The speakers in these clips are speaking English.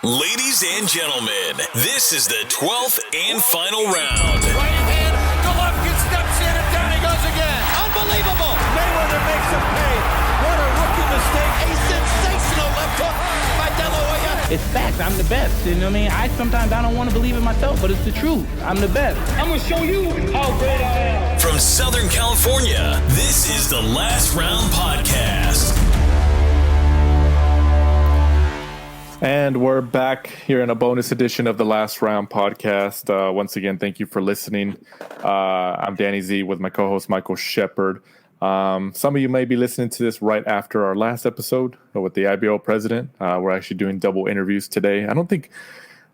Ladies and gentlemen, this is the 12th and final round. Right hand, Golovkin steps in and down he goes again. Unbelievable. Mayweather makes him pay. What a rookie mistake. A sensational left hook by De La Hoya. It's facts. I'm the best. You know what I mean? Sometimes I don't want to believe it myself, but it's the truth. I'm the best. I'm going to show you how great I am. From Southern California, this is the Last Round Podcast. And we're back here in a bonus edition of the Last Round Podcast. Once again, thank you for listening. I'm Danny Z with my co-host Michael Shepard. Some of you may be listening to this right after our last episode with the IBO president. We're actually doing double interviews today. I don't think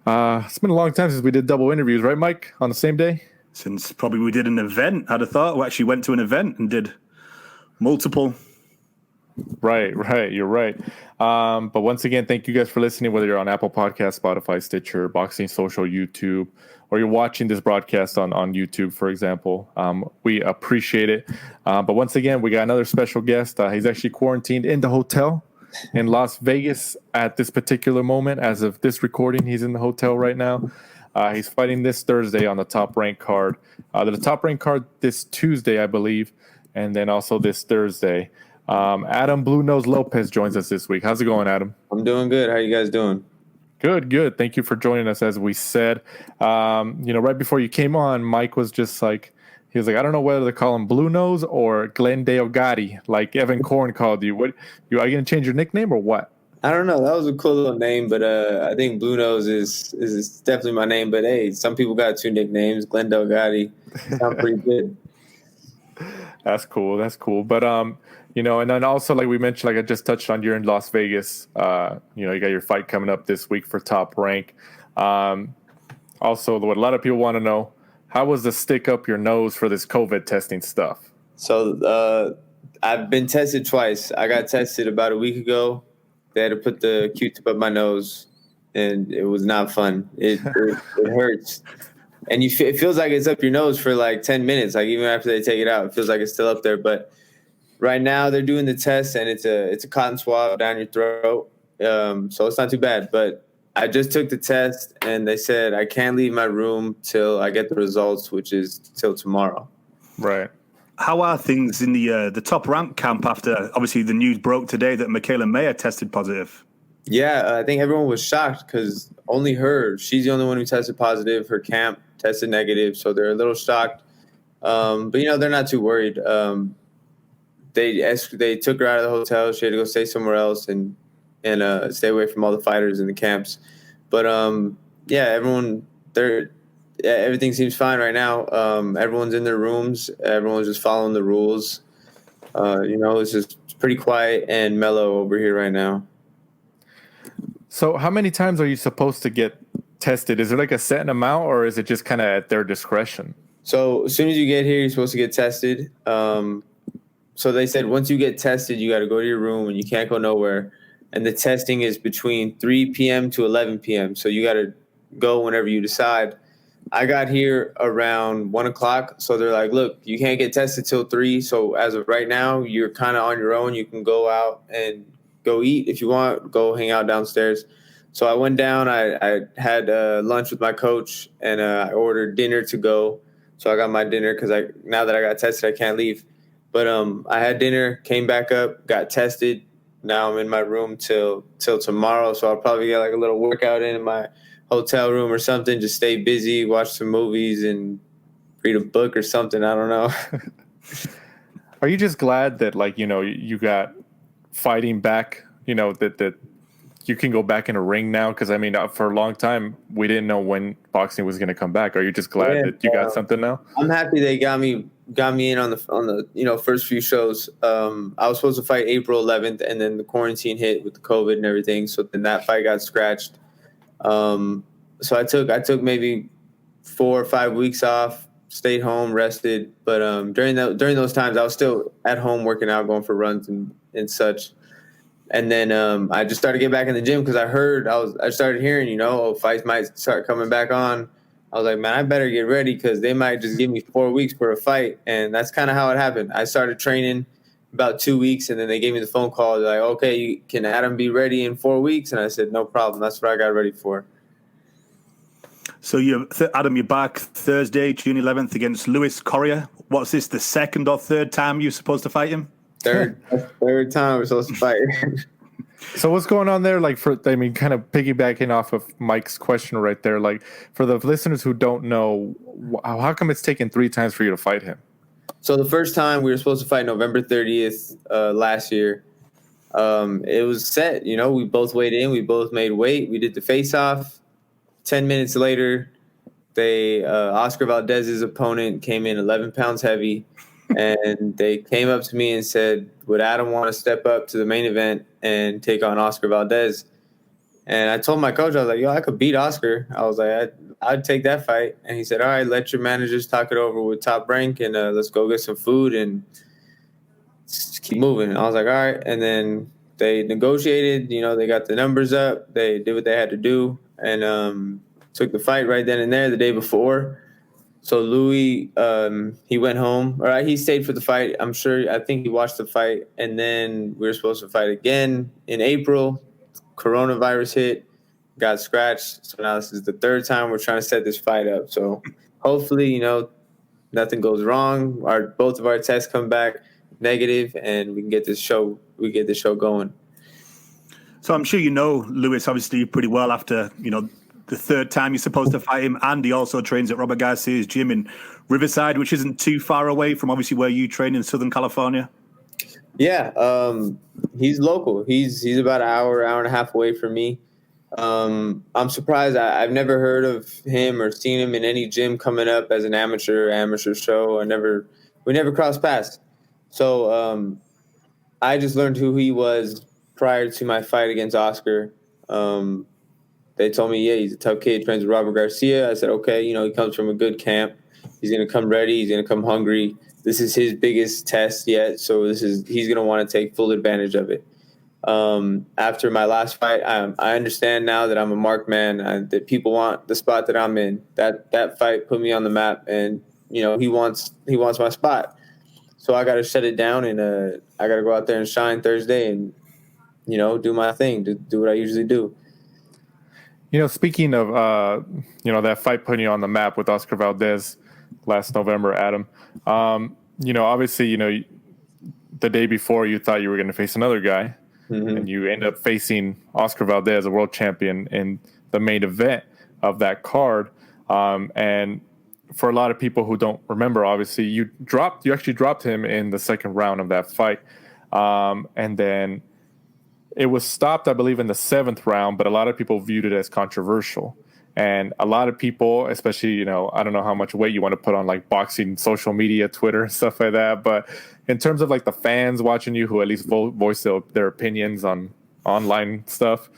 it's been a long time since we did double interviews, right, Mike? On the same day? Since probably we did an event, I'd have thought. We actually went to an event and did multiple. Right. You're right. But once again, thank you guys for listening, whether you're on Apple Podcasts, Spotify, Stitcher, Boxing Social, YouTube, or you're watching this broadcast on YouTube, for example. We appreciate it. But once again, we got another special guest. He's actually quarantined in the hotel in Las Vegas at this particular moment. As of this recording, he's in the hotel right now. He's fighting this Thursday on the Top Rank card. The Top Rank card this Tuesday, I believe, and then also this Thursday. Adam Blue Nose Lopez joins us this week. How's it going, Adam? I'm doing good. How you guys doing? Good. Thank you for joining us, as we said. Right before you came on, Mike was just like, he was like, I don't know whether to call him Blue Nose or Glendale Gotti, like Evan Korn called you. Are you going to change your nickname or what? I don't know. That was a cool little name, but I think Blue Nose is definitely my name. But hey, some people got two nicknames, Glendale Gotti. Sound pretty good. That's cool. But and then also, like we mentioned, like I just touched on, you're in Las Vegas. You got your fight coming up this week for Top Rank. Also, what a lot of people want to know, how was the stick up your nose for this COVID testing stuff? So I've been tested twice. I got tested about a week ago. They had to put the Q-tip up my nose, and it was not fun. It hurts. And it feels like it's up your nose for like 10 minutes. Like even after they take it out, it feels like it's still up there. But right now they're doing the test, and it's a cotton swab down your throat. So it's not too bad. But I just took the test, and they said I can't leave my room till I get the results, which is till tomorrow. Right. How are things in the Top Rank camp after, obviously, the news broke today that Michaela Mayer tested positive? Yeah, I think everyone was shocked because only she's the only one who tested positive. Her camp tested negative, so they're a little shocked. But they're not too worried. They took her out of the hotel. She had to go stay somewhere else and stay away from all the fighters in the camps. But everything seems fine right now. Everyone's in their rooms. Everyone's just following the rules. It's just pretty quiet and mellow over here right now. So how many times are you supposed to get tested? Is there like a set amount, or is it just kind of at their discretion? So as soon as you get here, you're supposed to get tested. So they said once you get tested, you got to go to your room and you can't go nowhere. And the testing is between 3 p.m. to 11 p.m. So you got to go whenever you decide. I got here around 1 o'clock. So they're like, look, you can't get tested till 3. So as of right now, you're kind of on your own. You can go out and go eat if you want, go hang out downstairs. So I went down. I had lunch with my coach, and I ordered dinner to go. So I got my dinner because now that I got tested, I can't leave. But I had dinner, came back up, got tested. Now I'm in my room till tomorrow. So I'll probably get like a little workout in my hotel room or something. Just stay busy, watch some movies, and read a book or something. I don't know. Are you just glad that you got fighting back, that you can go back in a ring now? Because for a long time we didn't know when boxing was going to come back. Are you just glad that you got something now? I'm happy they got me in on the first few shows. I was supposed to fight April 11th, and then the quarantine hit with the COVID and everything. So then that fight got scratched. So I took maybe 4 or 5 weeks off, stayed home, rested. But during those times, I was still at home working out, going for runs and such. And then I just started getting back in the gym because I started hearing, fights might start coming back on. I was like, man, I better get ready because they might just give me 4 weeks for a fight. And that's kind of how it happened. I started training about 2 weeks, and then they gave me the phone call. They're like, okay, can Adam be ready in 4 weeks? And I said, no problem. That's what I got ready for. So Adam, you're back Thursday, June 11th against Luis Correa. What's this, the second or third time you're supposed to fight him? Third time we're supposed to fight. So what's going on there? Like, kind of piggybacking off of Mike's question right there. Like, for the listeners who don't know, how come it's taken 3 times for you to fight him? So the first time we were supposed to fight November 30th last year. It was set. We both weighed in. We both made weight. We did the face-off. 10 minutes later, Oscar Valdez's opponent came in 11 pounds heavy, and they came up to me and said, would Adam want to step up to the main event and take on Oscar Valdez? And I told my coach, I was like, yo, I could beat Oscar. I was like, I'd take that fight. And he said, all right, let your managers talk it over with Top Rank, and let's go get some food and just keep moving. And I was like, all right. And then they negotiated, they got the numbers up. They did what they had to do, and took the fight right then and there the day before. So Louis, he went home. All right, he stayed for the fight. I think he watched the fight. And then we were supposed to fight again in April. Coronavirus hit, got scratched. So now this is the third time we're trying to set this fight up. So hopefully, nothing goes wrong. Both of our tests come back negative, and we can get this show going. So I'm sure Luis, obviously, pretty well after, the third time you're supposed to fight him. And he also trains at Robert Garcia's gym in Riverside, which isn't too far away from obviously where you train in Southern California. Yeah, he's local. He's about an hour and a half away from me. I'm surprised. I've never heard of him or seen him in any gym coming up as an amateur show. We never crossed paths. So I just learned who he was prior to my fight against Oscar. They told me, yeah, he's a tough kid, trains with Robert Garcia. I said, okay, he comes from a good camp. He's going to come ready. He's going to come hungry. This is his biggest test yet, so he's going to want to take full advantage of it. After my last fight, I understand now that I'm a marked man, that people want the spot that I'm in. That fight put me on the map, and he wants my spot. So I got to shut it down, and I got to go out there and shine Thursday, and do my thing, do what I usually do. Speaking of that fight putting you on the map with Oscar Valdez last November, Adam. Obviously, the day before you thought you were going to face another guy, mm-hmm. and you end up facing Oscar Valdez, a world champion, in the main event of that card. And for a lot of people who don't remember, obviously, you actually dropped him in the second round of that fight. And then it was stopped, I believe, in the 7th round, but a lot of people viewed it as controversial. And a lot of people, especially, I don't know how much weight you want to put on like boxing, social media, Twitter, and stuff like that. But in terms of like the fans watching you who at least voice their opinions on online stuff,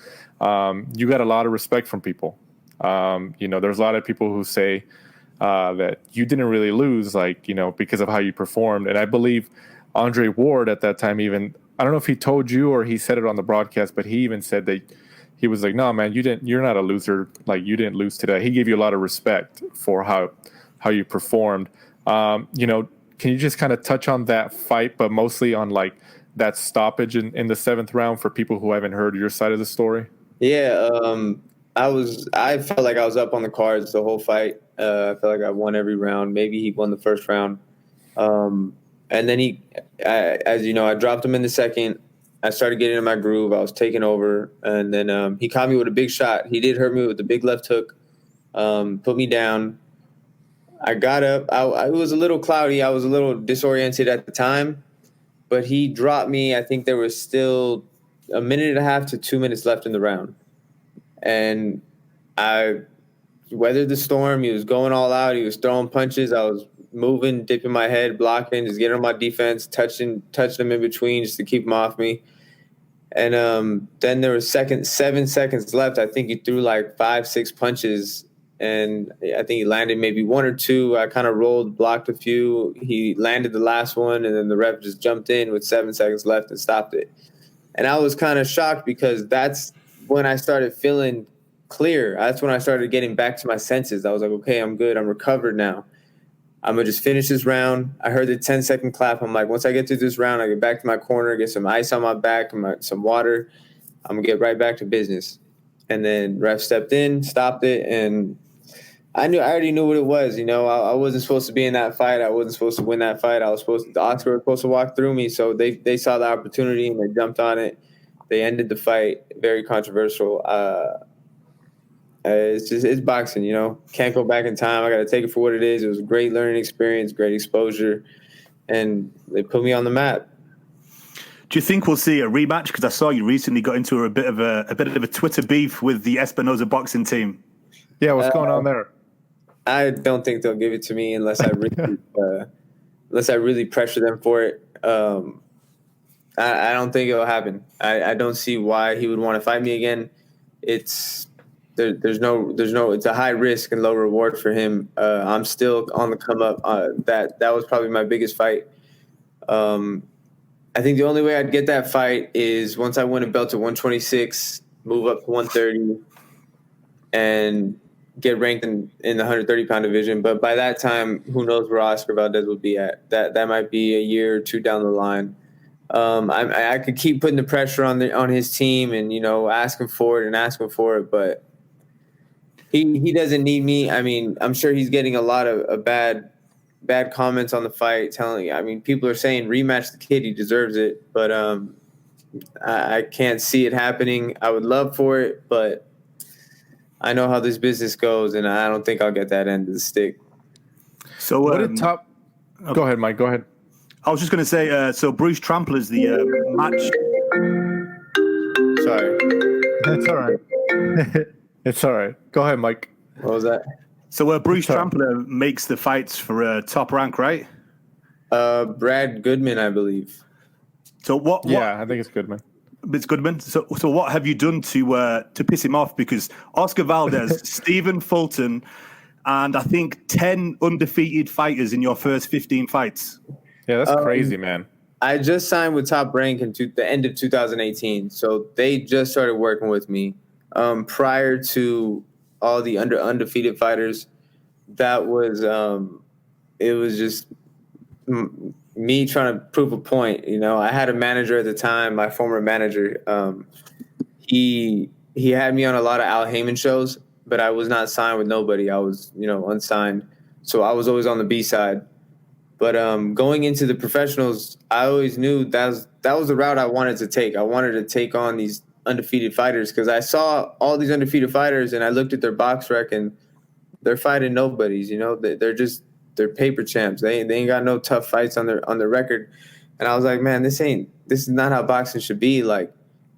you got a lot of respect from people. There's a lot of people who say that you didn't really lose, because of how you performed. And I believe Andre Ward at that time even, I don't know if he told you or he said it on the broadcast, but he even said that he was like, no, man, you're not a loser. Like, you didn't lose today. He gave you a lot of respect for how you performed. Can you just kind of touch on that fight, but mostly on like that stoppage in the 7th round for people who haven't heard your side of the story? Yeah. I felt like I was up on the cards the whole fight. I felt like I won every round. Maybe he won the first round. And then I dropped him in the second. I started getting in my groove. I was taking over. And then he caught me with a big shot. He did hurt me with the big left hook, put me down. I got up. It was a little cloudy. I was a little disoriented at the time. But he dropped me. I think there was still 1.5 minutes to 2 minutes left in the round. And I weathered the storm. He was going all out. He was throwing punches. I was moving, dipping my head, blocking, just getting on my defense, touching him in between just to keep him off me. And then there was 7 seconds left. I think he threw like 5-6 punches, and I think he landed maybe 1 or 2. I kind of rolled, blocked a few. He landed the last one, and then the ref just jumped in with 7 seconds left and stopped it. And I was kind of shocked because that's when I started feeling clear. That's when I started getting back to my senses. I was like, okay, I'm good. I'm recovered now. I'm going to just finish this round. I heard the 10-second clap. I'm like, once I get through this round, I get back to my corner, get some ice on my back, and some water. I'm going to get right back to business. And then ref stepped in, stopped it, and I already knew what it was. You know, I wasn't supposed to be in that fight. I wasn't supposed to win that fight. The Oscar was supposed to walk through me. So they saw the opportunity and they jumped on it. They ended the fight. Very controversial. It's boxing, you know. Can't go back in time. I got to take it for what it is. It was a great learning experience, great exposure, and they put me on the map. Do you think we'll see a rematch? Because I saw you recently got into a bit of a Twitter beef with the Espinosa boxing team. Yeah, what's going on there? I don't think they'll give it to me unless I really pressure them for it. I don't think it'll happen. I don't see why he would want to fight me again. There's no. It's a high risk and low reward for him. I'm still on the come up. That was probably my biggest fight. I think the only way I'd get that fight is once I win a belt to 126, move up to 130, and get ranked in the 130-pound division. But by that time, who knows where Oscar Valdez will be at? That might be a year or two down the line. I could keep putting the pressure on his team and, you know, asking for it, but he doesn't need me. I mean, I'm sure he's getting a lot of bad comments on the fight, people are saying rematch the kid, he deserves it, but I can't see it happening. I would love for it, but I know how this business goes, and I don't think I'll get that end of the stick. So Go ahead, Mike. Go ahead. I was just going to say, so Bruce Trampler's the match. Sorry. It's all right. It's all right. Go ahead, Mike. What was that? So Bruce Trampler makes the fights for Top Rank, right? Brad Goodman, I believe. So what? Yeah, I think it's Goodman. It's Goodman. So what have you done to piss him off? Because Oscar Valdez, Stephen Fulton, and I think 10 undefeated fighters in your first 15 fights. Yeah, that's crazy, man. I just signed with Top Rank the end of 2018, so they just started working with me. Prior to all the undefeated fighters, that was it was just me trying to prove a point. You know, I had a manager at the time, my former manager. He had me on a lot of Al Heyman shows, but I was not signed with nobody. I was, you know, unsigned, so I was always on the B side. But going into the professionals, I always knew that was the route I wanted to take. I wanted to take on these undefeated fighters because I saw all these undefeated fighters and I looked at their box rec and they're fighting nobodies. You know, they're paper champs. They ain't got no tough fights on their record. And I was like, man, this is not how boxing should be. Like,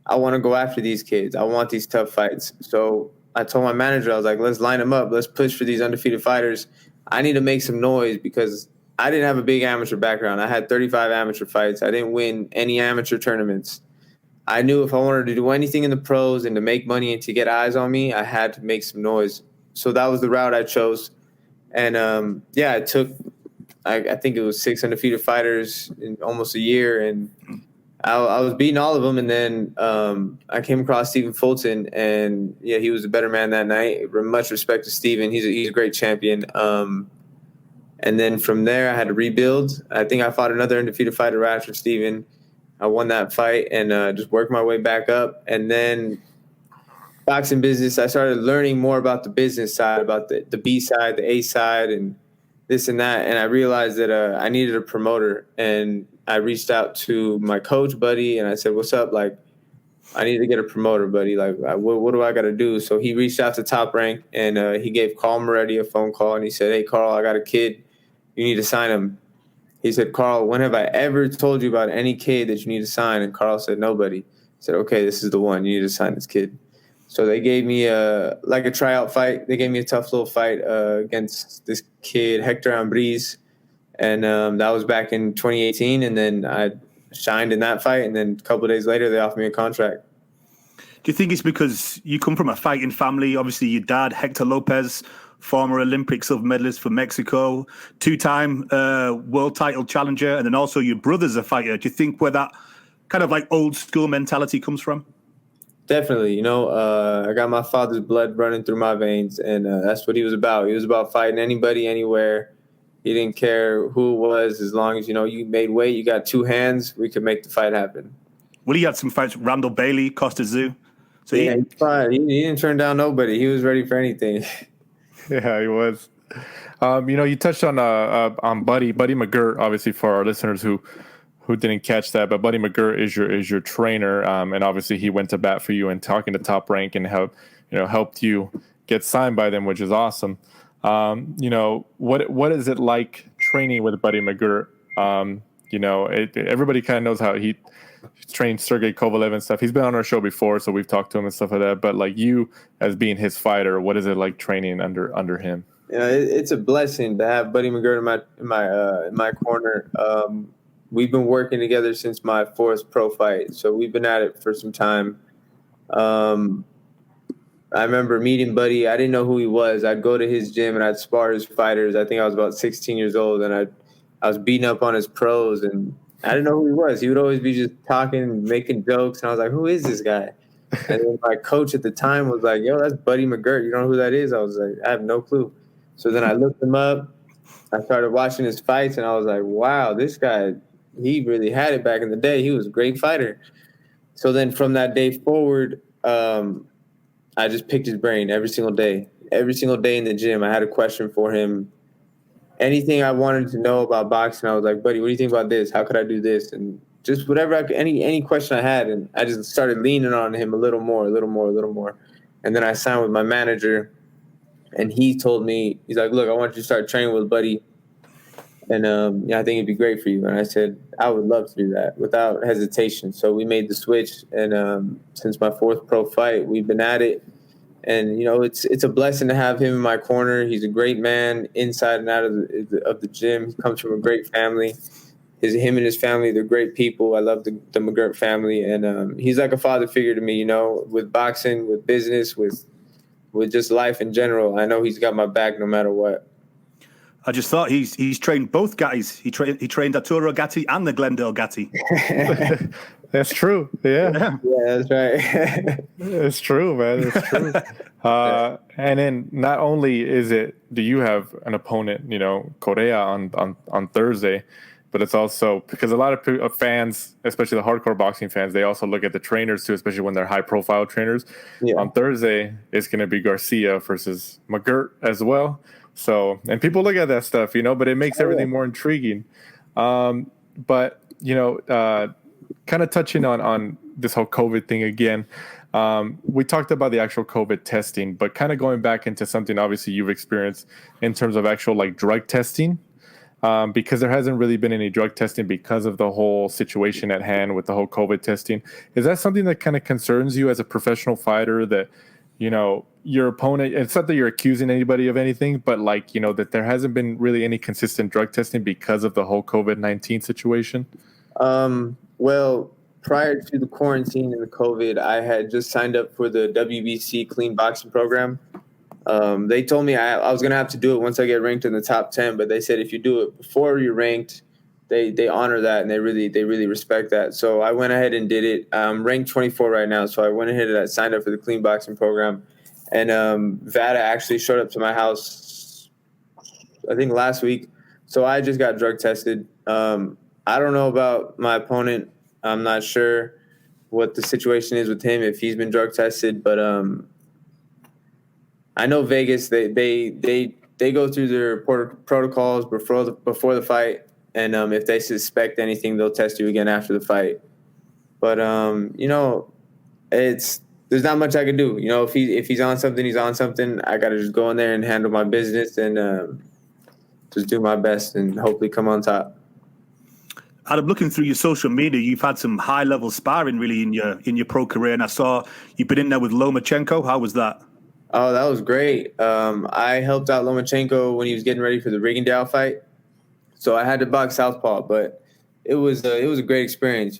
I want to go after these kids. I want these tough fights. So I told my manager, I was like, let's line them up. Let's push for these undefeated fighters. I need to make some noise because I didn't have a big amateur background. I had 35 amateur fights. I didn't win any amateur tournaments. I knew if I wanted to do anything in the pros and to make money and to get eyes on me, I had to make some noise. So that was the route I chose. And, it took, I think it was 6 undefeated fighters in almost a year. And I was beating all of them. And then I came across Stephen Fulton. And, yeah, he was a better man that night. Much respect to Stephen. He's a great champion. And then from there, I had to rebuild. I think I fought another undefeated fighter right after Stephen. I won that fight and just worked my way back up. And then boxing business, I started learning more about the business side, about the B side, the A side, and this and that. And I realized that I needed a promoter. And I reached out to my coach, buddy, and I said, what's up? Like, I need to get a promoter, buddy. Like, what do I got to do? So he reached out to Top Rank, and he gave Carl Moretti a phone call. And he said, hey, Carl, I got a kid. You need to sign him. He said, Carl, when have I ever told you about any kid that you need to sign? And Carl said, nobody. I said, okay, this is the one. You need to sign this kid. So they gave me a tryout fight. They gave me a tough little fight against this kid, Hector Ambriz. And that was back in 2018. And then I shined in that fight. And then a couple of days later, they offered me a contract. Do you think it's because you come from a fighting family? Obviously, your dad, Hector Lopez, former Olympic silver medalist for Mexico, 2-time world title challenger, and then also your brother's a fighter. Do you think where that kind of like old school mentality comes from? Definitely. You know, I got my father's blood running through my veins, and that's what he was about. He was about fighting anybody, anywhere. He didn't care who it was, as long as, you made weight, you got two hands, we could make the fight happen. Well, he had some fights with Randall Bailey, Costa Zoo. So yeah, he's fine. He didn't turn down nobody. He was ready for anything. Yeah, he was. You touched on Buddy McGIRT, obviously, for our listeners who didn't catch that, but Buddy McGIRT is your trainer, and obviously he went to bat for you and talking to Top Rank and helped you get signed by them, which is awesome. What is it like training with Buddy McGIRT? Everybody kind of knows how he trained Sergey Kovalev and stuff. He's been on our show before, so we've talked to him and stuff like that. But like you, as being his fighter, what is it like training under him? It's a blessing to have Buddy McGIRT in my corner. We've been working together since my fourth pro fight, so we've been at it for some time. I remember meeting Buddy. I didn't know who he was. I'd go to his gym and I'd spar his fighters. I think I was about 16 years old, and I was beating up on his pros, and I didn't know who he was. He would always be just talking, making jokes, and I was like, who is this guy? And then my coach at the time was like, yo, that's Buddy McGIRT. You don't know who that is? I was like, I have no clue. So then I looked him up. I started watching his fights, and I was like, wow, this guy, he really had it back in the day. He was a great fighter. So then from that day forward, I just picked his brain every single day. Every single day in the gym, I had a question for him. Anything I wanted to know about boxing, I was like, Buddy, what do you think about this? How could I do this? And just whatever, any question I had, and I just started leaning on him a little more. And then I signed with my manager, and he told me, he's like, look, I want you to start training with Buddy, and I think it'd be great for you. And I said, I would love to do that without hesitation. So we made the switch, and since my fourth pro fight, we've been at it. And, it's a blessing to have him in my corner. He's a great man inside and out of the gym. He comes from a great family. Him and his family, they're great people. I love the McGIRT family. And he's like a father figure to me, with boxing, with business, with just life in general. I know he's got my back no matter what. I just thought he's trained both guys. He trained Arturo Gatti and the Glendale Gatti. That's true. Yeah, that's right. It's true, man. It's true. And then not only do you have an opponent, Correa on Thursday, but it's also because a lot of fans, especially the hardcore boxing fans, they also look at the trainers too, especially when they're high-profile trainers. Yeah. On Thursday, it's going to be Garcia versus McGIRT as well. So, and people look at that stuff, but it makes everything more intriguing. But kind of touching on this whole COVID thing again, we talked about the actual COVID testing, but kind of going back into something obviously you've experienced in terms of actual like drug testing, because there hasn't really been any drug testing because of the whole situation at hand with the whole COVID testing. Is that something that kind of concerns you as a professional fighter, that your opponent, it's not that you're accusing anybody of anything, but like, that there hasn't been really any consistent drug testing because of the whole COVID-19 situation? Well, prior to the quarantine and the COVID, I had just signed up for the WBC clean boxing program. They told me I was going to have to do it once I get ranked in the top 10, but they said if you do it before you're ranked, they honor that, and they really respect that. So I went ahead and did it. I'm ranked 24 right now, so I went ahead and I signed up for the clean boxing program. And VADA actually showed up to my house, I think last week. So I just got drug tested. I don't know about my opponent. I'm not sure what the situation is with him, if he's been drug tested. But I know Vegas, they go through their protocols before the fight. And if they suspect anything, they'll test you again after the fight. But, there's not much I can do. If he's on something, he's on something. I got to just go in there and handle my business and just do my best and hopefully come on top. Adam, looking through your social media, you've had some high-level sparring really in your pro career, and I saw you've been in there with Lomachenko. How was that? Oh, that was great. I helped out Lomachenko when he was getting ready for the Rigondeaux fight. So I had to box southpaw, but it was a great experience,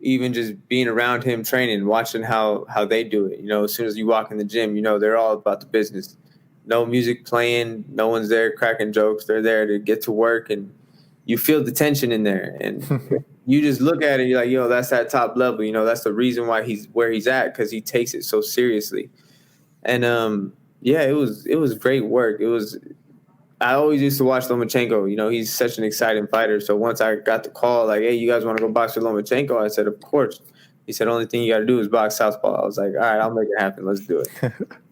even just being around him training, watching how they do it. As soon as you walk in the gym, they're all about the business. No music playing, no one's there cracking jokes. They're there to get to work, and you feel the tension in there. And you just look at it, you're like, that's that top level. That's the reason why he's where he's at, because he takes it so seriously. And it was great work. I always used to watch Lomachenko. You know, he's such an exciting fighter. So once I got the call, like, hey, you guys want to go box with Lomachenko? I said, of course. He said, only thing you got to do is box southpaw. I was like, all right, I'll make it happen. Let's do it.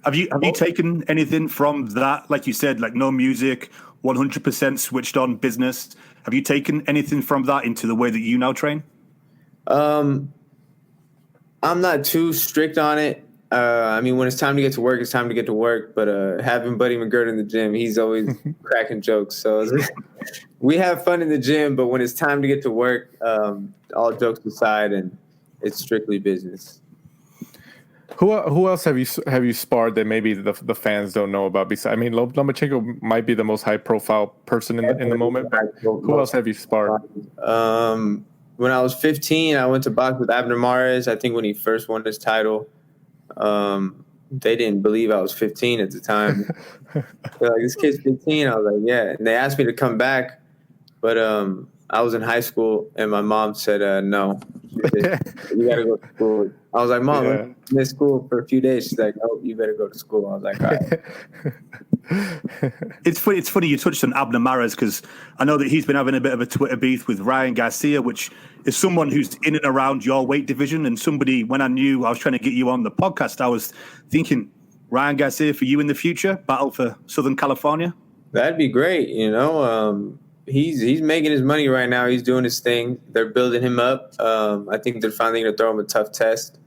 Have you taken anything from that? Like you said, like no music, 100% switched on business. Have you taken anything from that into the way that you now train? I'm not too strict on it. I mean, when it's time to get to work, it's time to get to work. But having Buddy McGIRT in the gym, he's always cracking jokes. So we have fun in the gym, but when it's time to get to work, all jokes aside, and it's strictly business. Who else have you sparred that maybe the fans don't know about? Besides, I mean, Lomachenko might be the most high profile person in the moment. Who else have you sparred? When I was 15, I went to box with Abner Mares. I think when he first won his title, they didn't believe I was 15 at the time. They're like, this kid's 15. I was like, yeah. And they asked me to come back, but I was in high school, and my mom said, no. She said, you got to go to school. I was like, Mom, I missed school for a few days. She's like, oh, you better go to school. I was like, all right. It's funny you touched on Abner Mares, because I know that he's been having a bit of a Twitter beef with Ryan Garcia, which is someone who's in and around your weight division. And somebody, when I knew I was trying to get you on the podcast, I was thinking, Ryan Garcia for you in the future, battle for Southern California? That'd be great. You know, he's making his money right now. He's doing his thing. They're building him up. I think they're finally going to throw him a tough test.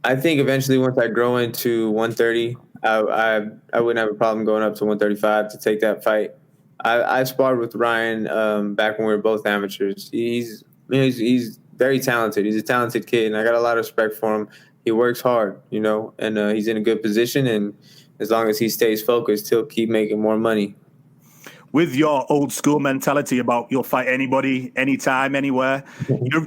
I think eventually once I grow into 130, I wouldn't have a problem going up to 135 to take that fight. I sparred with Ryan back when we were both amateurs. He's very talented. He's a talented kid, and I got a lot of respect for him. He works hard, you know, and he's in a good position. And as long as he stays focused, he'll keep making more money. With your old school mentality about you'll fight anybody, anytime, anywhere,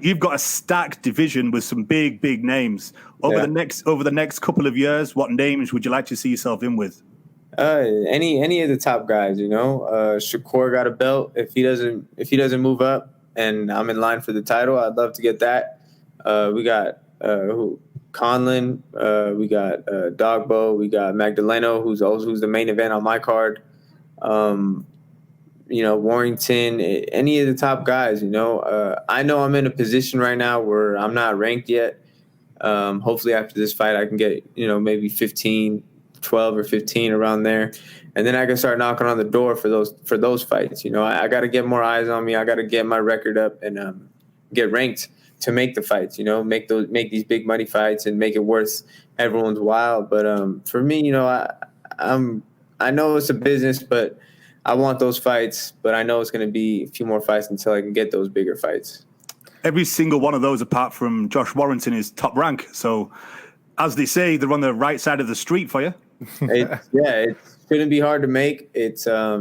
you've got a stacked division with some big names. Over the next couple of years, what names would you like to see yourself in with? Any of the top guys, you know. Shakur got a belt. If he doesn't move up, and I'm in line for the title, I'd love to get that. We got Conlon. We got Dogbo. We got Magdaleno, who's the main event on my card. You know, Warrington, any of the top guys, you know. I know I'm in a position right now where I'm not ranked yet. Hopefully after this fight I can get, you know, maybe 12 or 15 around there. And then I can start knocking on the door for those fights. You know, I got to get more eyes on me. I got to get my record up and get ranked to make the fights, you know, make these big money fights and make it worth everyone's while. But for me, you know, I know it's a business, but I want those fights, but I know it's going to be a few more fights until I can get those bigger fights. Every single one of those, apart from Josh Warrington, is top rank. So, as they say, they're on the right side of the street for you. It shouldn't be hard to make. It's, I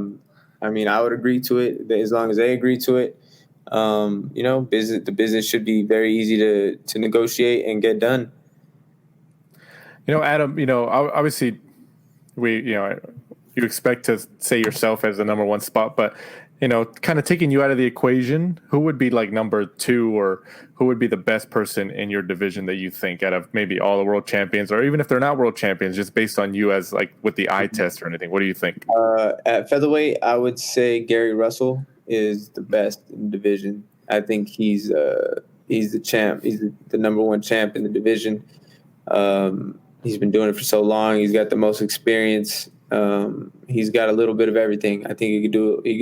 mean, I would agree to it as long as they agree to it. You know, the business should be very easy to negotiate and get done. You know, Adam, you know, obviously you expect to say yourself as the number one spot, but, you know, kind of taking you out of the equation, who would be like number two, or who would be the best person in your division that you think out of maybe all the world champions, or even if they're not world champions, just based on you as like with the eye test or anything? What do you think? At featherweight, I would say Gary Russell is the best in the division. I think he's the champ. He's the number one champ in the division. He's been doing it for so long. He's got the most experience. He's got a little bit of everything. I think he could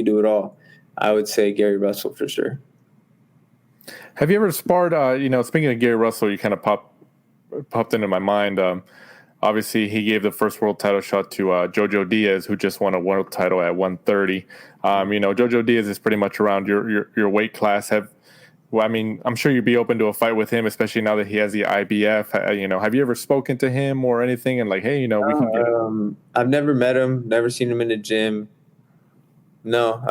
do it all. I would say Gary Russell for sure. Have you ever sparred, you know, speaking of Gary Russell, you kind of popped into my mind. Obviously, he gave the first world title shot to Jojo Diaz, who just won a world title at 130. You know, Jojo Diaz is pretty much around your weight class. I mean, I'm sure you'd be open to a fight with him, especially now that he has the IBF. You know, have you ever spoken to him or anything? And like, hey, you know, we can get I've never met him, never seen him in the gym. No,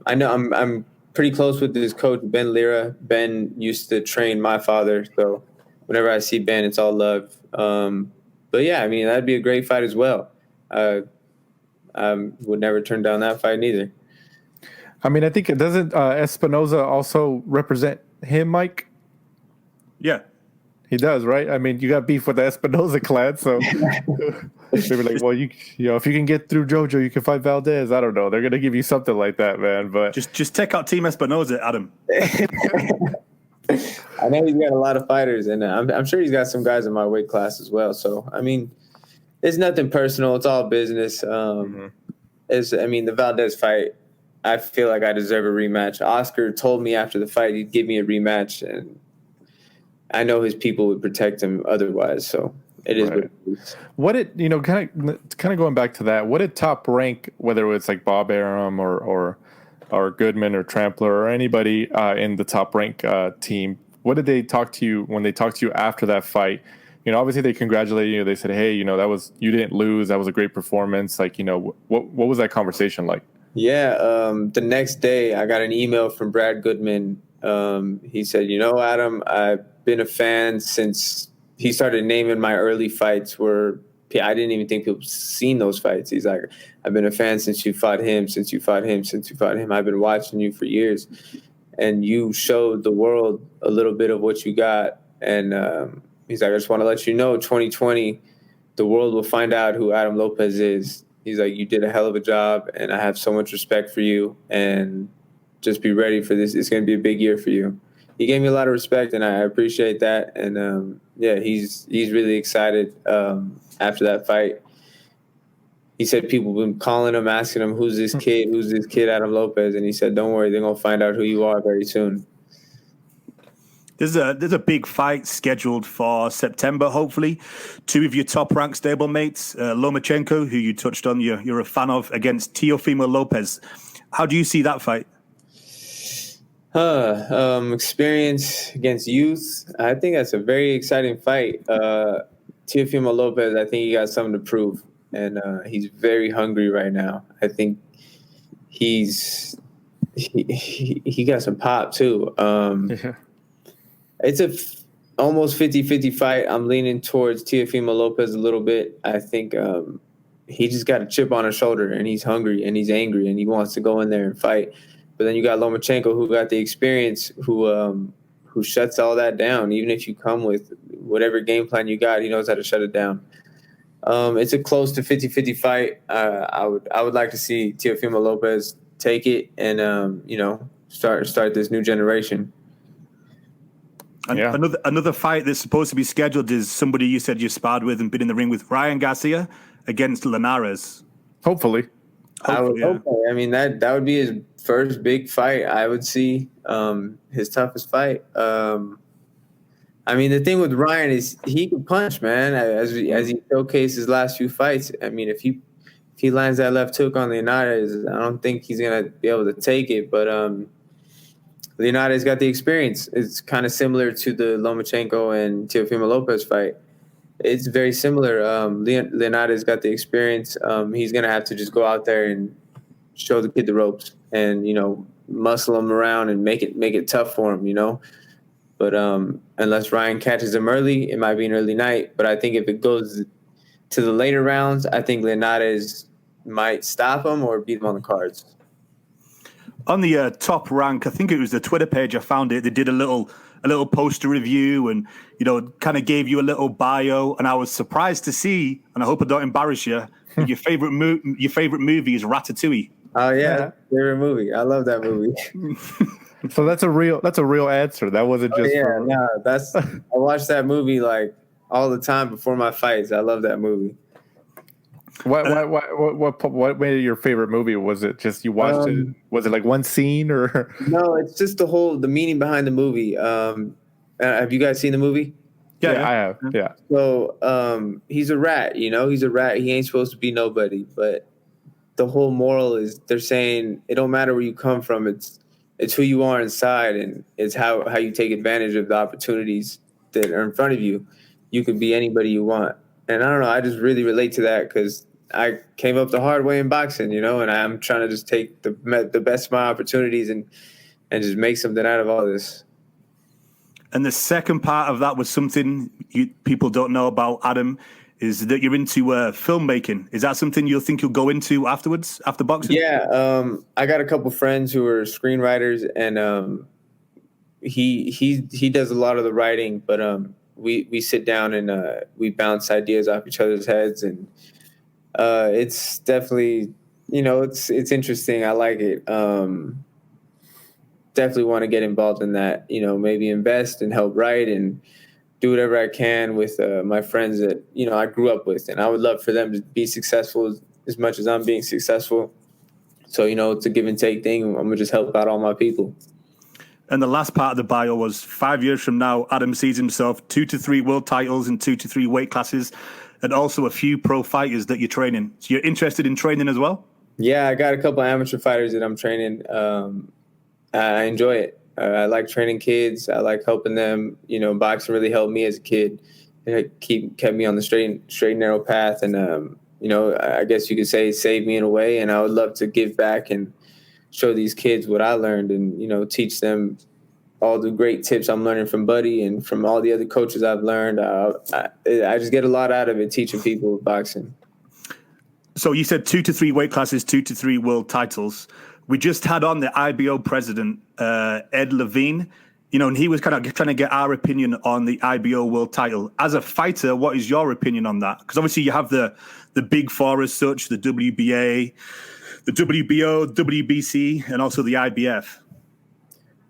I know I'm pretty close with his coach, Ben Lira. Ben used to train my father, so whenever I see Ben, it's all love. But yeah, I mean, that'd be a great fight as well. I would never turn down that fight neither. I mean, I think it doesn't Espinoza also represent him, Mike? Yeah. He does, right? I mean, you got beef with the Espinoza clan, so They were like, well, you know, if you can get through JoJo, you can fight Valdez. I don't know. They're gonna give you something like that, man. But just take out Team Espinosa, Adam. I know he's got a lot of fighters, and I'm sure he's got some guys in my weight class as well. So, I mean, it's nothing personal. It's all business. The Valdez fight, I feel like I deserve a rematch. Oscar told me after the fight he'd give me a rematch, and I know his people would protect him otherwise. So it is what it is. What it, you know, kind of going back to that, what did Top Rank, whether it's like Bob Arum or Goodman or Trampler or anybody in the Top Rank team, what did they talk to you when they talked to you after that fight? You know, obviously they congratulated you. They said, hey, you know, you didn't lose. That was a great performance. Like, you know, what was that conversation like? Yeah. The next day I got an email from Brad Goodman. He said, you know, Adam, I've been a fan since he started naming my early fights where I didn't even think people seen those fights. He's like, I've been a fan since you fought him, since you fought him, since you fought him. I've been watching you for years. And you showed the world a little bit of what you got. And he's like, I just want to let you know, 2020, the world will find out who Adam Lopez is. He's like, you did a hell of a job, and I have so much respect for you. And just be ready for this. It's going to be a big year for you. He gave me a lot of respect, and I appreciate that. And, he's really excited after that fight. He said people have been calling him, asking him, who's this kid? Who's this kid, Adam Lopez? And he said, don't worry, they're going to find out who you are very soon. There's a big fight scheduled for September, hopefully. Two of your top-ranked stablemates, Lomachenko, who you touched on, you're a fan of, against Teofimo Lopez. How do you see that fight? Experience against youth. I think that's a very exciting fight. Teofimo Lopez, I think he got something to prove, and he's very hungry right now. I think he got some pop too. It's almost 50-50 fight. I'm leaning towards Teofimo Lopez a little bit. I think he just got a chip on his shoulder, and he's hungry, and he's angry, and he wants to go in there and fight. But then you got Lomachenko, who got the experience, who shuts all that down. Even if you come with whatever game plan you got, he knows how to shut it down. It's a close to 50-50 fight. I would like to see Teofimo Lopez take it and start this new generation. Yeah. Another fight that's supposed to be scheduled is somebody you said you sparred with and been in the ring with, Ryan Garcia against Linares. Hopefully. I would hope. I mean, that would be his first big fight. I would see his toughest fight. I mean, the thing with Ryan is he can punch, man. As he showcased his last few fights. I mean, if he lands that left hook on Linares, I don't think he's gonna be able to take it. But Linares got the experience. It's kind of similar to the Lomachenko and Teofimo Lopez fight. It's very similar. Linares got the experience. He's going to have to just go out there and show the kid the ropes and, muscle him around and make it tough for him, But unless Ryan catches him early, it might be an early night. But I think if it goes to the later rounds, I think Linares might stop him or beat him on the cards. On the Top Rank, I think it was the Twitter page, I found it. They did a little poster review and, kind of gave you a little bio. And I was surprised to see, and I hope I don't embarrass you, your favorite movie is Ratatouille. Oh, yeah. Favorite movie. I love that movie. So that's a real answer. That wasn't just. I watch that movie like all the time before my fights. I love that movie. What made it your favorite movie? Was it just you watched it? Was it like one scene or? No, it's just the meaning behind the movie. Have you guys seen the movie? Yeah, I have. Yeah. So he's a rat. He's a rat. He ain't supposed to be nobody. But the whole moral is they're saying it don't matter where you come from. It's who you are inside, and it's how you take advantage of the opportunities that are in front of you. You can be anybody you want. And I don't know. I just really relate to that because I came up the hard way in boxing, and I'm trying to just take the best of my opportunities and just make something out of all this. And the second part of that was something people don't know about Adam, is that you're into filmmaking. Is that something you'll think you'll go into afterwards, after boxing? Yeah, I got a couple friends who are screenwriters, and he does a lot of the writing, but we sit down and we bounce ideas off each other's heads, and It's definitely, it's interesting. I like it. Definitely want to get involved in that, maybe invest and help write and do whatever I can with my friends that, I grew up with. And I would love for them to be successful as much as I'm being successful. So, it's a give and take thing. I'm going to just help out all my people. And the last part of the bio was 5 years from now, Adam sees himself 2 to 3 world titles in 2 to 3 weight classes and also a few pro fighters that you're training. So you're interested in training as well? Yeah, I got a couple of amateur fighters that I'm training. I enjoy it. I like training kids. I like helping them. Boxing really helped me as a kid. It kept me on the straight and narrow path. And, I guess you could say it saved me in a way. And I would love to give back and show these kids what I learned and, teach them all the great tips I'm learning from Buddy and from all the other coaches I've learned. I just get a lot out of it teaching people boxing. So you said 2 to 3 weight classes, 2 to 3 world titles. We just had on the IBO president, Ed Levine, and he was kind of trying to get our opinion on the IBO world title. As a fighter, what is your opinion on that? Because obviously you have the big four as such, the WBA, the WBO, WBC, and also the IBF.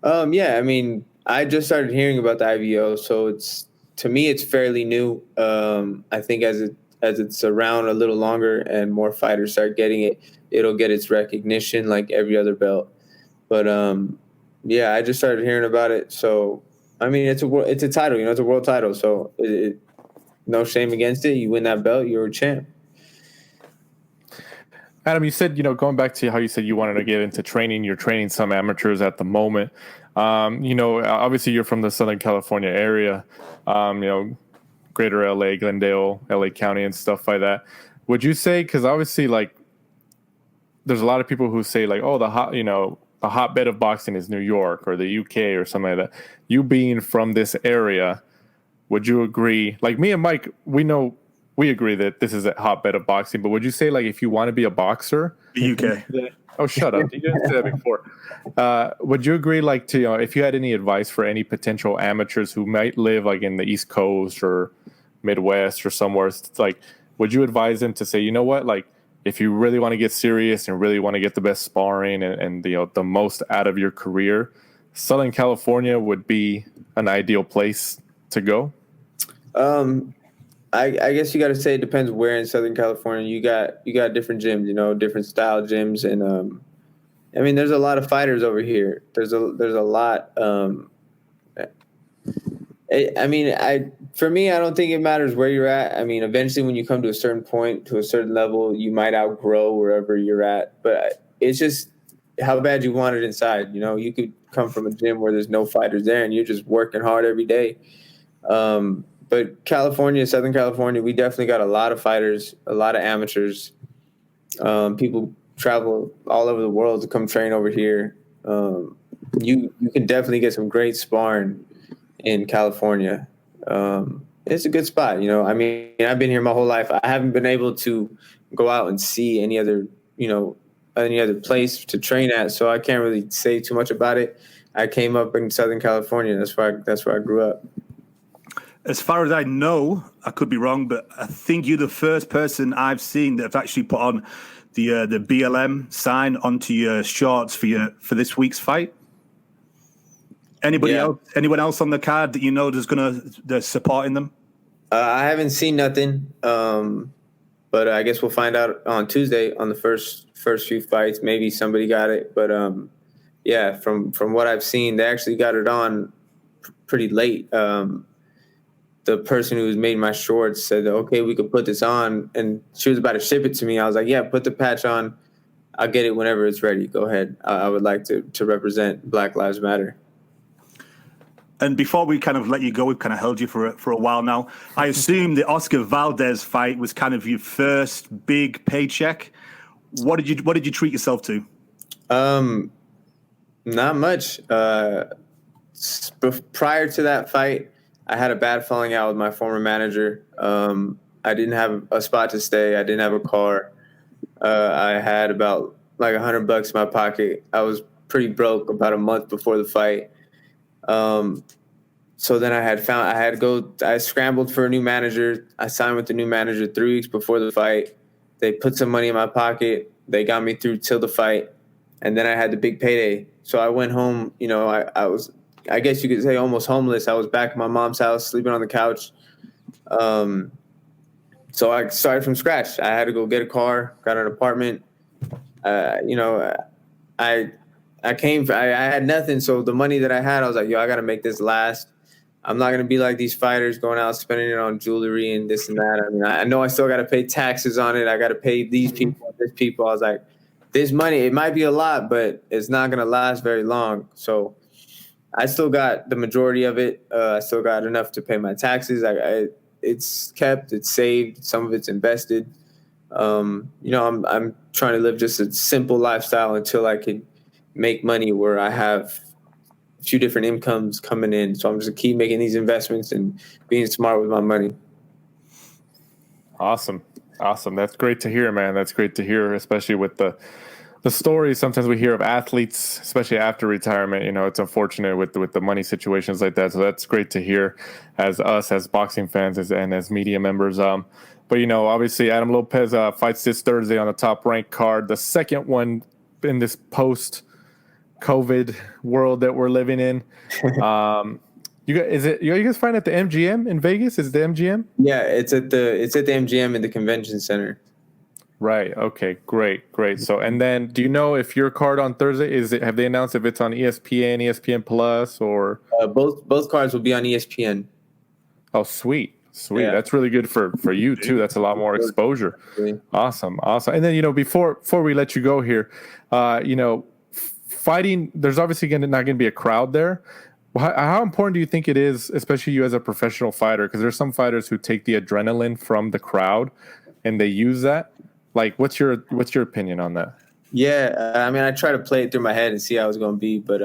Yeah, I mean, I just started hearing about the IBO, so to me it's fairly new. I think as it's around a little longer and more fighters start getting it, it'll get its recognition like every other belt. But yeah, I just started hearing about it. So I mean, it's a title, it's a world title. So no shame against it. You win that belt, you're a champ. Adam, you said, going back to how you said you wanted to get into training, you're training some amateurs at the moment. Obviously you're from the Southern California area, greater LA, Glendale, LA County and stuff like that. Would you say, because obviously like there's a lot of people who say like, oh, the hotbed of boxing is New York or the UK or something like that. You being from this area, would you agree? Like me and Mike, we agree that this is a hotbed of boxing, but would you say like if you want to be a boxer, the UK? Oh, shut up! You didn't say that before. Would you agree, like, to if you had any advice for any potential amateurs who might live like in the East Coast or Midwest or somewhere, like, would you advise them to say, you know what, like, if you really want to get serious and really want to get the best sparring and the most out of your career, Southern California would be an ideal place to go? I guess you got to say it depends where in Southern California. You got different gyms, different style gyms, and I mean, there's a lot of fighters over here. There's a lot. For me, I don't think it matters where you're at. I mean, eventually, when you come to a certain point, to a certain level, you might outgrow wherever you're at. But it's just how bad you want it inside. You could come from a gym where there's no fighters there, and you're just working hard every day. But California, Southern California, we definitely got a lot of fighters, a lot of amateurs. People travel all over the world to come train over here. You can definitely get some great sparring in California. It's a good spot, I mean, I've been here my whole life. I haven't been able to go out and see any other place to train at, so I can't really say too much about it. I came up in Southern California. That's where I grew up. As far as I know, I could be wrong, but I think you're the first person I've seen that have actually put on the BLM sign onto your shorts for this week's fight. Anybody else? Anyone else on the card that that's supporting them? I haven't seen nothing, but I guess we'll find out on Tuesday on the first few fights. Maybe somebody got it, but yeah, from what I've seen, they actually got it on pretty late. The person who's made my shorts said, okay, we could put this on. And she was about to ship it to me. I was like, yeah, put the patch on. I'll get it whenever it's ready. Go ahead. I would like to represent Black Lives Matter. And before we kind of let you go, we've kind of held you for a while now. I assume the Oscar Valdez fight was kind of your first big paycheck. What did you treat yourself to? Not much. Prior to that fight, I had a bad falling out with my former manager. I didn't have a spot to stay. I didn't have a car. I had about like $100 in my pocket. I was pretty broke about a month before the fight. So then I scrambled for a new manager. I signed with the new manager 3 weeks before the fight. They put some money in my pocket. They got me through till the fight, and then I had the big payday. So I went home. I was, I guess you could say, almost homeless. I was back at my mom's house, sleeping on the couch. So I started from scratch. I had to go get a car, got an apartment. I had nothing. So the money that I had, I was like, I got to make this last. I'm not going to be like these fighters going out spending it on jewelry and this and that. I mean, I know I still got to pay taxes on it. I got to pay these people, this people. I was like, this money, it might be a lot, but it's not going to last very long. So I still got the majority of it. I still got enough to pay my taxes. It's kept, it's saved. Some of it's invested. I'm trying to live just a simple lifestyle until I can make money where I have a few different incomes coming in. So I'm just going to keep making these investments and being smart with my money. Awesome. That's great to hear, man. That's great to hear, especially with the stories sometimes we hear of athletes, especially after retirement. It's unfortunate with the money situations like that. So that's great to hear as us, as boxing fans and as media members. But, obviously Adam Lopez fights this Thursday on the Top Rank card, the second one in this post-COVID world that we're living in. You guys fighting at the MGM in Vegas? Is it the MGM? Yeah, it's at the MGM in the convention center. Right. Okay. Great. So, and then, do you know if your card on Thursday have they announced if it's on ESPN, ESPN Plus, or both cards will be on ESPN? Oh, sweet. Yeah. That's really good for you too. That's a lot more exposure. Awesome. And then, before we let you go here, fighting, there's obviously not going to be a crowd there. How important do you think it is, especially you as a professional fighter? Because there's some fighters who take the adrenaline from the crowd and they use that. Like, what's your opinion on that? Yeah, I mean, I try to play it through my head and see how it's going to be, but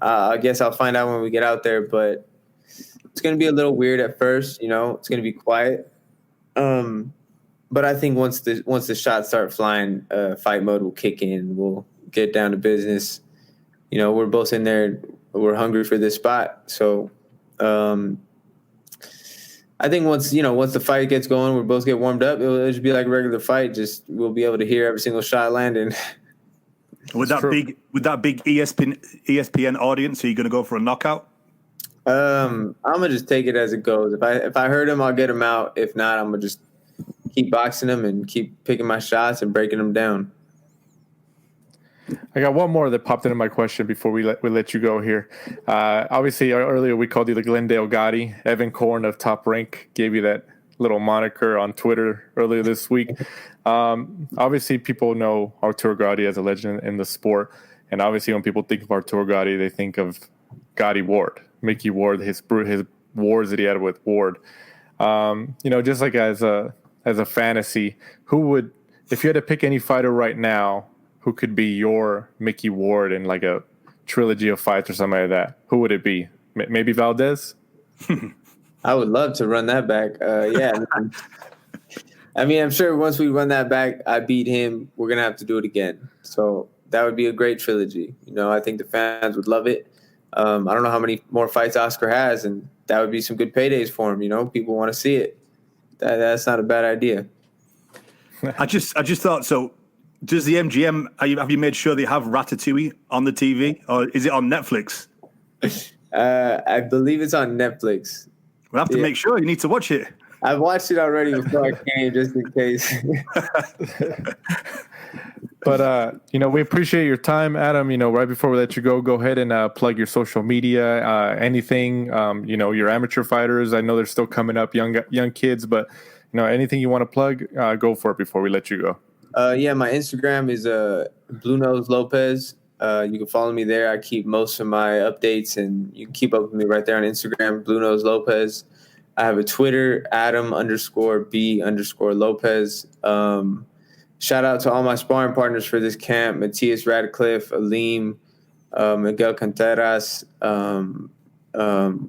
I guess I'll find out when we get out there. But it's going to be a little weird at first, it's going to be quiet. But I think once the shots start flying, fight mode will kick in. We'll get down to business. We're both in there. We're hungry for this spot. So I think once the fight gets going, we both get warmed up, it'll just be like a regular fight. Just we'll be able to hear every single shot landing. With that big ESPN audience, are you going to go for a knockout? I'm gonna just take it as it goes. If I hurt him, I'll get him out. If not, I'm gonna just keep boxing him and keep picking my shots and breaking them down. I got one more that popped into my question before we let you go here. Obviously, earlier we called you the Glendale Gotti. Evan Korn of Top Rank gave you that little moniker on Twitter earlier this week. Obviously, people know Arturo Gotti as a legend in the sport. And obviously, when people think of Arturo Gotti, they think of Gotti Ward, Mickey Ward, his wars that he had with Ward. Just like as a fantasy, who would, if you had to pick any fighter right now, who could be your Mickey Ward in like a trilogy of fights or something like that? Who would it be? Maybe Valdez? I would love to run that back. Yeah. I mean, I'm sure once we run that back, I beat him, we're going to have to do it again. So that would be a great trilogy. I think the fans would love it. I don't know how many more fights Oscar has, and that would be some good paydays for him. People want to see it. That's not a bad idea. I just thought, so does the MGM, have you made sure they have Ratatouille on the TV, or is it on Netflix? I believe it's on Netflix. We'll have to make sure. You need to watch it. I've watched it already before I came, just in case. But, we appreciate your time, Adam. Right before we let you go ahead and plug your social media, anything, your amateur fighters. I know they're still coming up, young kids, but, anything you want to plug, go for it before we let you go. Yeah, my Instagram is Blue Nose Lopez. You can follow me there. I keep most of my updates, and you can keep up with me right there on Instagram, Blue Nose Lopez. I have a Twitter, Adam_B_Lopez. Shout out to all my sparring partners for this camp, Matthias Radcliffe, Aleem, Miguel Contreras,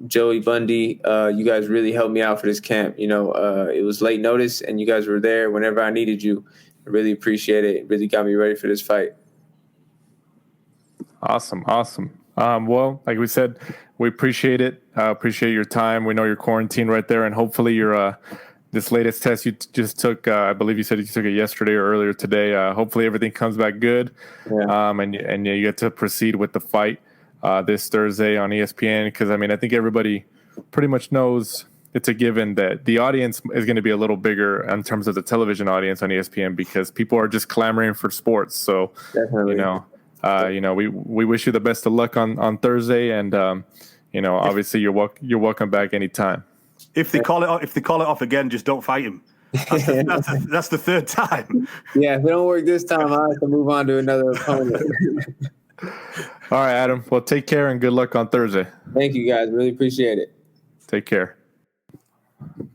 Joey Bundy. You guys really helped me out for this camp. It was late notice, and you guys were there whenever I needed you. I really appreciate it. It really got me ready for this fight. Awesome. Well, like we said, we appreciate it. Appreciate your time. We know you're quarantined right there, and hopefully this latest test you just took. I believe you said you took it yesterday or earlier today. Hopefully everything comes back good, and you get to proceed with the fight this Thursday on ESPN. Because I mean, I think everybody pretty much knows it's a given that the audience is going to be a little bigger in terms of the television audience on ESPN because people are just clamoring for sports. So, Definitely. we wish you the best of luck on Thursday, and obviously you're welcome back anytime. If they call it off again, just don't fight him. That's the third time. Yeah, if it don't work this time, I have to move on to another opponent. All right, Adam. Well, take care and good luck on Thursday. Thank you, guys. Really appreciate it. Take care.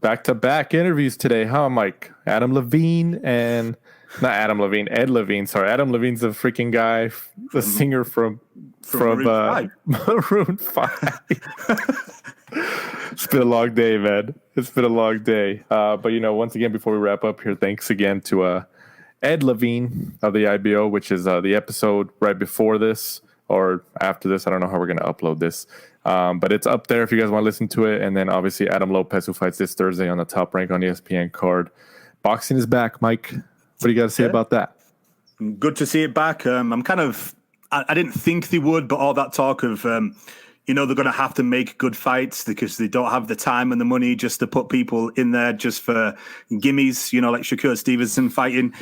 Back-to-back interviews today, huh, Mike? Ed Levine. Sorry, Adam Levine's the freaking guy, the singer from Maroon 5. It's been a long day, man. It's been a long day. But once again, before we wrap up here, thanks again to Ed Levine of the IBO, which is the episode right before this or after this. I don't know how we're going to upload this. But it's up there if you guys want to listen to it. And then obviously Adam Lopez, who fights this Thursday on the Top Rank on ESPN card. Boxing is back, Mike. What do you got to say about that? Good to see it back. I didn't think they would, but all that talk of, they're going to have to make good fights because they don't have the time and the money just to put people in there just for gimmies, like Shakur Stevenson fighting.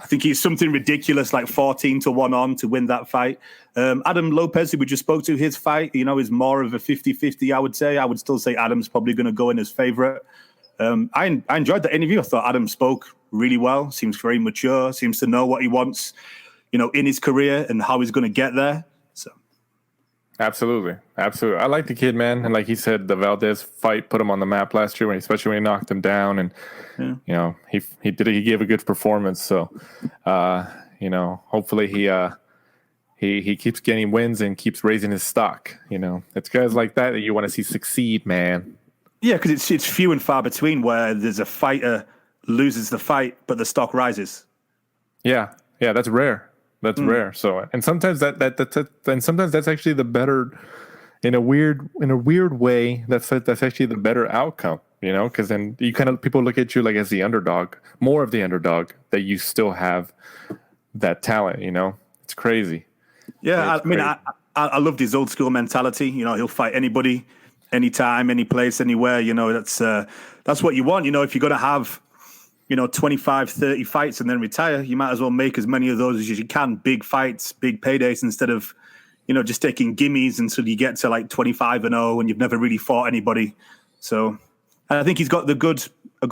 I think he's something ridiculous, like 14-1 on to win that fight. Adam Lopez, who we just spoke to, his fight, is more of a 50-50, I would say. I would still say Adam's probably going to go in as favorite. I enjoyed the interview. I thought Adam spoke really well, seems very mature, seems to know what he wants, in his career and how he's going to get there. So, Absolutely. I like the kid, man. And like he said, the Valdez fight put him on the map last year, especially when he knocked him down. And, he gave a good performance. So, hopefully he keeps getting wins and keeps raising his stock. It's guys like that you want to see succeed, man. Yeah, because it's few and far between where there's a fighter loses the fight, but the stock rises. Yeah, that's rare. That's rare. So, and sometimes that's actually the better, in a weird way. That's actually the better outcome, because then people look at you like as the underdog, more of the underdog, that you still have that talent. It's crazy. Yeah, I loved his old school mentality. He'll fight anybody, anytime, any place, anywhere. That's what you want. If you're going to have 25, 30 fights and then retire, you might as well make as many of those as you can. Big fights, big paydays, instead of, just taking gimmies until you get to like 25-0 and you've never really fought anybody. So I think he's got a good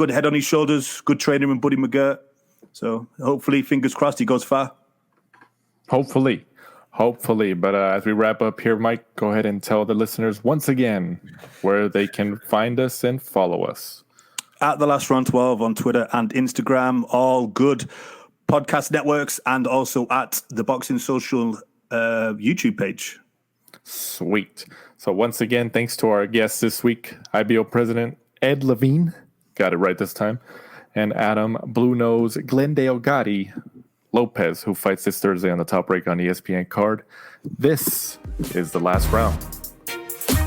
head on his shoulders, good trainer in Buddy McGIrt. So hopefully, fingers crossed, he goes far. Hopefully. But as we wrap up here, Mike, go ahead and tell the listeners once again where they can find us and follow us. At The Last Round 12 on Twitter and Instagram, all good podcast networks, and also at the Boxing Social YouTube page. Sweet. So once again, thanks to our guests this week, IBO President Ed Levine, got it right this time, and Adam Blue Nose Glendale Gotti Lopez, who fights this Thursday on the Top Rank on ESPN card. This is The Last Round.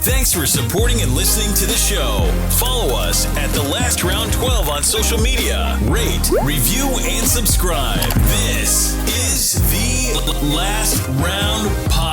Thanks for supporting and listening to the show. Follow us at The Last Round 12 on social media. Rate, review, and subscribe. This is The Last Round Podcast.